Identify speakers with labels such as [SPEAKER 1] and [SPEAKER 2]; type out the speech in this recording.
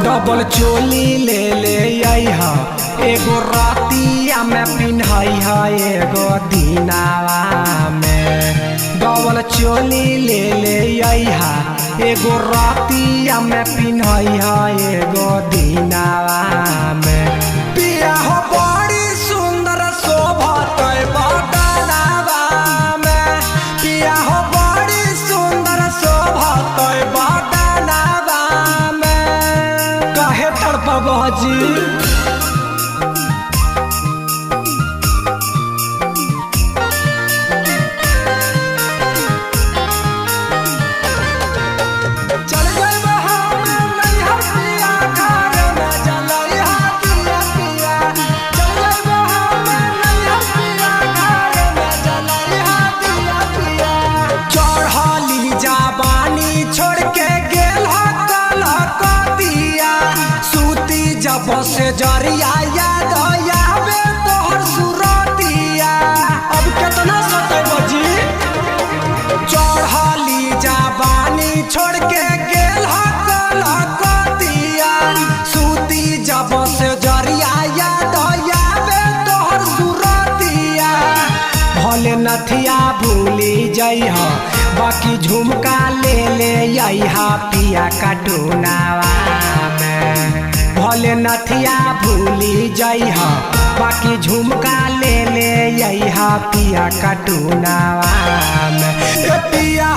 [SPEAKER 1] Double चोली ले ले आइहा एगो रातिया में पिन्हई है एगो दिनावा में। डबल चोली ले ले आइहा एगो रातिया में पिन्हई है एगो दिनावा में। पिया हो बड़ी सुंदर शोभत बदनवा में। पिया हो बड़ी सुंदर शोभत बदनवा में। काहे तड़पबह जी? जब से जरिया याद आवे तोहर सुरतिया। अब कितना सतब जी? चढ़ली जवानी छोड़ के गेल कलकतिया। सूती जब से जरिया याद आवे तोहर सुरतिया। भले नथिया भूली जइह बाकी झुमका ले ले आइहा पिया कटुनावा में। भले नथिया भूली जइह बाकी झुमका ले ले आइहा पिया कटुनावा में। पिया